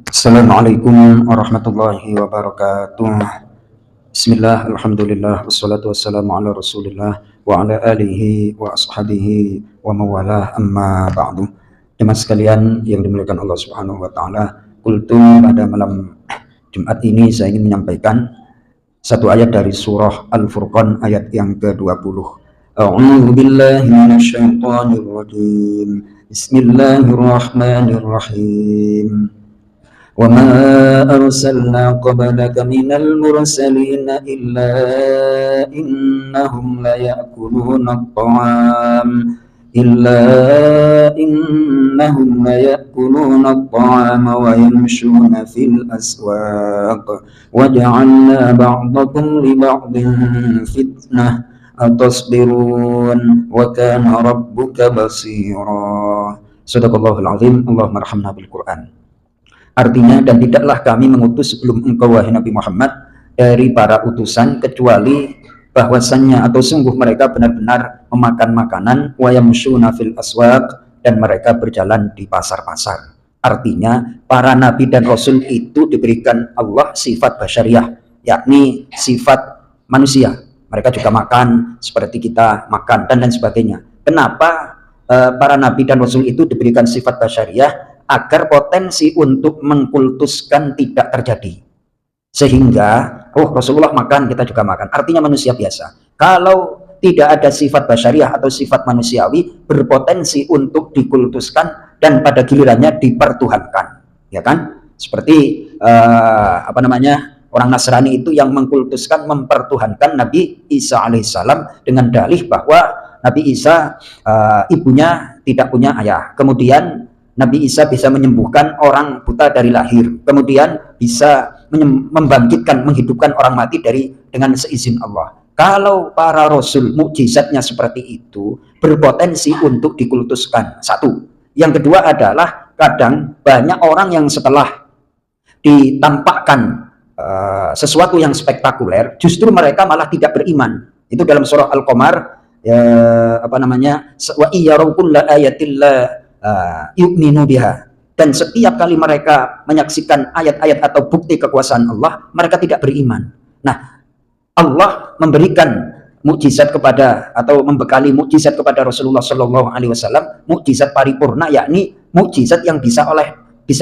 Assalamualaikum warahmatullahi wabarakatuh. Bismillah, alhamdulillah, wassalatu wassalamu ala rasulillah wa ala alihi wa ashabihi wa mawalah, amma ba'du. Jemaah sekalian yang dimuliakan Allah subhanahu wa ta'ala, kultum pada malam Jumat ini saya ingin menyampaikan satu ayat dari surah Al-Furqan ayat yang ke-20. A'udzu billahi minasyaitonir rajim. Bismillahirrahmanirrahim. وَمَا أَرْسَلْنَا قَبْلَكَ مِنَ الْمُرْسَلِينَ إِلَّا إِنَّهُمْ لَيَأْكُلُونَ الطَّعَامَ وَيَمْشُونَ فِي الْأَسْوَاقِ وَجَعَلْنَا بَعْضَكُمْ لِبَعْضٍ فِتْنَةً أَتَصْبِرُونَ وَكَانَ رَبُّكَ بَصِيرًا. Shadaqallahul azim. Allahumma arhamna bil Qur'an. Artinya, dan tidaklah kami mengutus sebelum engkau wahai Nabi Muhammad dari para utusan kecuali bahwasannya atau sungguh mereka benar-benar memakan makanan, wa yamshuna fil aswaq, dan mereka berjalan di pasar-pasar. Artinya para nabi dan rasul itu diberikan Allah sifat basyariah, yakni sifat manusia. Mereka juga makan seperti kita makan dan lain sebagainya. Kenapa para nabi dan rasul itu diberikan sifat basyariah? Agar potensi untuk mengkultuskan tidak terjadi. Sehingga, Rasulullah makan, kita juga makan. Artinya manusia biasa. Kalau tidak ada sifat basyariah atau sifat manusiawi, berpotensi untuk dikultuskan dan pada gilirannya dipertuhankan. Ya kan? Seperti orang Nasrani itu yang mengkultuskan, mempertuhankan Nabi Isa alaihissalam dengan dalih bahwa Nabi Isa ibunya tidak punya ayah. Kemudian Nabi Isa bisa menyembuhkan orang buta dari lahir, kemudian bisa membangkitkan, menghidupkan orang mati dengan seizin Allah. Kalau para rasul mukjizatnya seperti itu, berpotensi untuk dikultuskan. Satu. Yang kedua adalah kadang banyak orang yang setelah ditampakkan sesuatu yang spektakuler, justru mereka malah tidak beriman. Itu dalam surah Al-Qamar, wa iyyaru kulla ayatillah yu'minu biha, dan setiap kali mereka menyaksikan ayat-ayat atau bukti kekuasaan Allah, mereka tidak beriman. Nah, Allah memberikan mukjizat kepada atau membekali mukjizat kepada Rasulullah Shallallahu Alaihi Wasallam, mukjizat paripurna, yakni mukjizat yang bisa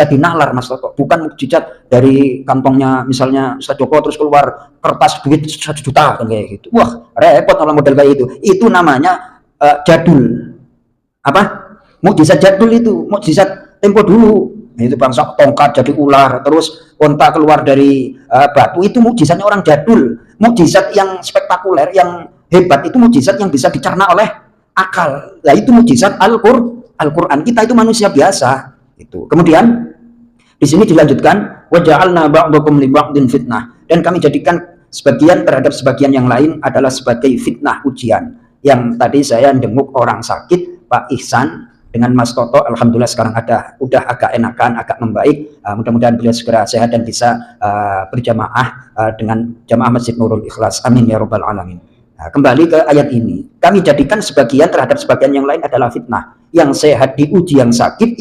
dinalar, Mas Toto. Bukan mukjizat dari kantongnya misalnya Ustaz Joko terus keluar kertas duit 1 juta kan kayak gitu. Wah, repot kalau model kayak itu. Itu namanya jadul. Mukjizat jadul itu, mukjizat tempo dulu. Itu bangsa tongkat jadi ular, terus onta keluar dari batu, itu mukjizatnya orang jadul. Mukjizat yang spektakuler, yang hebat, itu mukjizat yang bisa dicerna oleh akal. Nah, itu mukjizat Al-Qur'an. Kita itu manusia biasa. Itu. Kemudian di sini dilanjutkan, wa ja'alna ba'dakum li ba'din fitnah, dan kami jadikan sebagian terhadap sebagian yang lain adalah sebagai fitnah, ujian. Yang tadi saya jenguk orang sakit, Pak Ihsan dengan Mas Toto, alhamdulillah sekarang udah agak enakan, agak membaik. Mudah-mudahan beliau segera sehat dan bisa berjamaah dengan jamaah Masjid Nurul Ikhlas. Amin ya rabbal alamin. Nah, kembali ke ayat ini, kami jadikan sebagian terhadap sebagian yang lain adalah fitnah. Yang sehat diuji yang sakit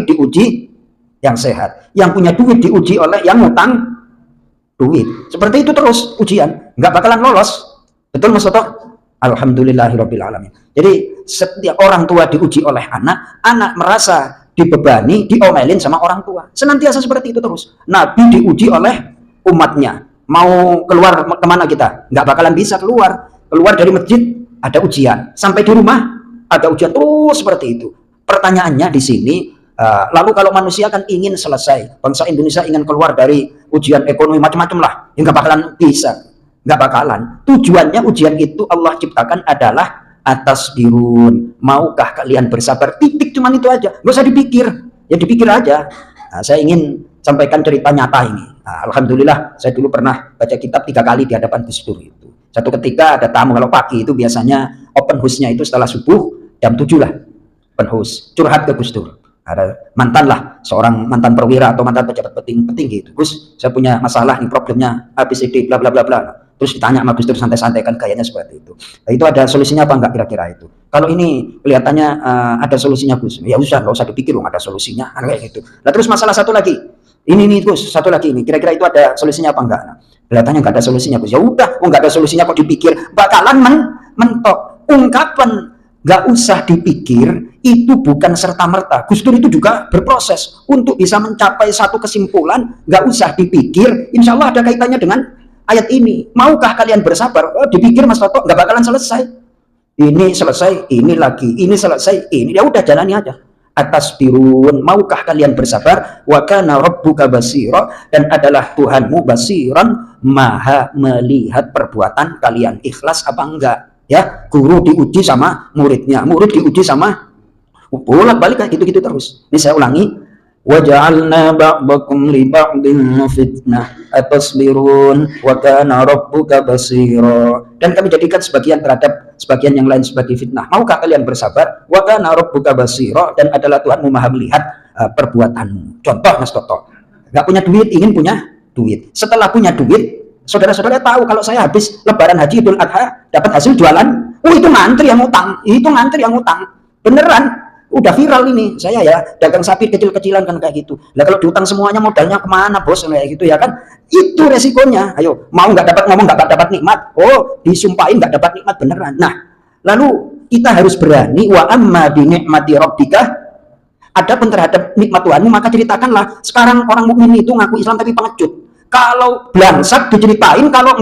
diuji yang sehat. Yang punya duit diuji oleh yang ngutang duit. Seperti itu terus ujian, nggak bakalan lolos. Betul Mas Toto? Alhamdulillahirabbil alamin. Jadi setiap orang tua diuji oleh anak merasa dibebani, diomelin sama orang tua. Senantiasa seperti itu terus. Nabi diuji oleh umatnya. Mau keluar kemana kita? Nggak bakalan bisa keluar. Keluar dari masjid ada ujian. Sampai di rumah ada ujian terus seperti itu. Pertanyaannya di sini, lalu kalau manusia kan ingin selesai, bangsa Indonesia ingin keluar dari ujian ekonomi macam-macam lah, ya nggak bakalan bisa. Nggak bakalan. Tujuannya ujian itu Allah ciptakan adalah atas dirun. Maukah kalian bersabar? Titik, cuman itu aja. Nggak usah dipikir. Ya dipikir aja. Nah, saya ingin sampaikan cerita nyata ini. Nah, alhamdulillah, saya dulu pernah baca kitab 3 kali di hadapan Gus Dur itu. Satu ketika ada tamu, kalau pagi itu biasanya open house-nya itu setelah subuh, jam 7 lah. Open house. Curhat ke Gus Dur. Ada mantan lah, seorang mantan perwira atau mantan pejabat penting gitu. Gus, saya punya masalah nih, problemnya ABCD, bla bla bla bla. Terus ditanya sama Gus Dur santai-santai, kan gayanya seperti itu. Nah, itu ada solusinya apa enggak kira-kira itu? Kalau ini kelihatannya ada solusinya Gus, ya usah, nggak usah dipikir, ada solusinya, kayak gitu. Nah terus masalah satu lagi, Ini Gus, satu lagi ini, kira-kira itu ada solusinya apa enggak? Kelihatannya enggak ada solusinya Gus. Ya udah, enggak ada solusinya kok dipikir, bakalan mentok. Ungkapan enggak usah dipikir itu bukan serta-merta. Gus Dur itu juga berproses untuk bisa mencapai satu kesimpulan, enggak usah dipikir. Insya Allah ada kaitannya dengan ayat ini. Maukah kalian bersabar? Oh, dipikir Mas Toto enggak bakalan selesai. Ini selesai, ini lagi, ini selesai, ini. Ya udah jalani aja. Atas birun, maukah kalian bersabar? Wa kana rabbuka basira, dan adalah Tuhanmu basiran, maha melihat perbuatan kalian, ikhlas apa enggak. Ya, guru diuji sama muridnya, murid diuji sama, bolak-balik kayak gitu-gitu terus. Ini saya ulangi, wa ja'alna ba'dakum li ba'din fitnah atasbirun wa kana rabbuka basira, dan kami jadikan sebagian terhadap sebagian yang lain sebagai fitnah. Maukah kalian bersabar? Wa kana rabbuka basira, dan adalah Tuhanmu maha melihat perbuatanmu. Contoh Mas Toto, nggak punya duit, ingin punya duit. Setelah punya duit, saudara-saudara tahu kalau saya habis lebaran haji Idul Adha dapat hasil jualan, oh itu ngantri yang utang, itu ngantri yang utang. Beneran, udah viral ini. Saya ya dagang sapi kecil-kecilan kan kayak gitu. Lah kalau diutang semuanya modalnya kemana bos, kayak gitu ya kan? Itu resikonya. Ayo, mau nggak dapat ngomong nggak dapat nikmat, oh disumpahin nggak dapat nikmat beneran. Nah, lalu kita harus berani, wa amma bi ni'mati rabbika, adapun terhadap nikmat Tuhanmu maka ceritakanlah. Sekarang orang mukmin itu ngaku Islam tapi pengecut. Kalau belangsak diceritain, kalau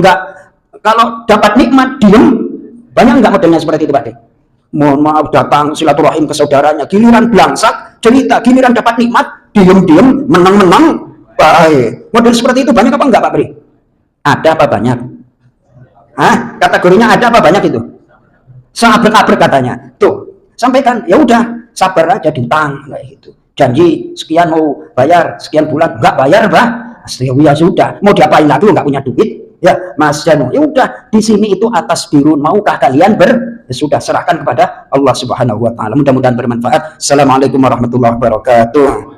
dapat nikmat diem. Banyak nggak modelnya seperti itu Pak De? Mohon maaf, datang silaturahim ke saudaranya, giliran belangsak cerita, giliran dapat nikmat diem-diem, menang-menang. Baik, model seperti itu banyak apa enggak Pak Bri? Ada apa banyak? Hah? Kategorinya ada apa banyak itu? Seabrek-abrek katanya. Tuh, sampaikan, ya udah, sabar aja diutang kayak gitu. Janji sekian mau bayar, sekian bulan enggak bayar, Bah. Ya sudah, mau diapain lagi, enggak punya duit? Ya, Mas Janu, ya udah, di sini itu atas birun, maukah kalian sudah serahkan kepada Allah Subhanahu wa taala. Mudah-mudahan bermanfaat. Assalamualaikum warahmatullahi wabarakatuh.